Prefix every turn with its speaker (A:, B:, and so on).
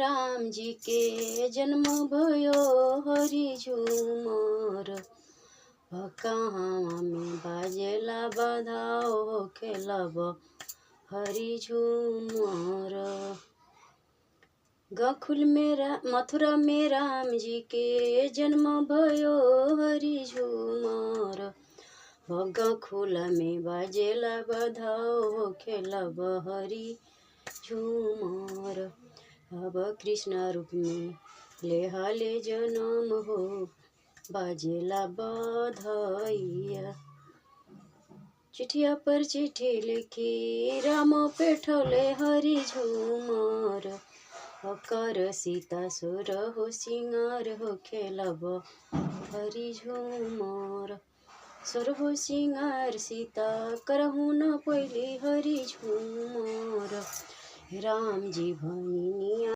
A: राम जी के जन्म भयो हरि झूमर। कहाँ में बाजेला बधाओ खेलब हरि झूमर। गखुल में मथुरा में राम जी के जन्म भयो हरि झूमर। गखुल में बाजेला बधाओ खेलब हरि झूमर। अब कृष्ण रूप में लेहाले जन्म हो बाजेला बधाइया। चिठिया पर चिट्ठी लिखी राम पेठौले हरि झूमर। कर सीता सुर हो सिंगार हो खेलब हरि झूमर। सुर हो सिंगार सीता करहु न पहिले हरि झूमर। राम जी भैनिया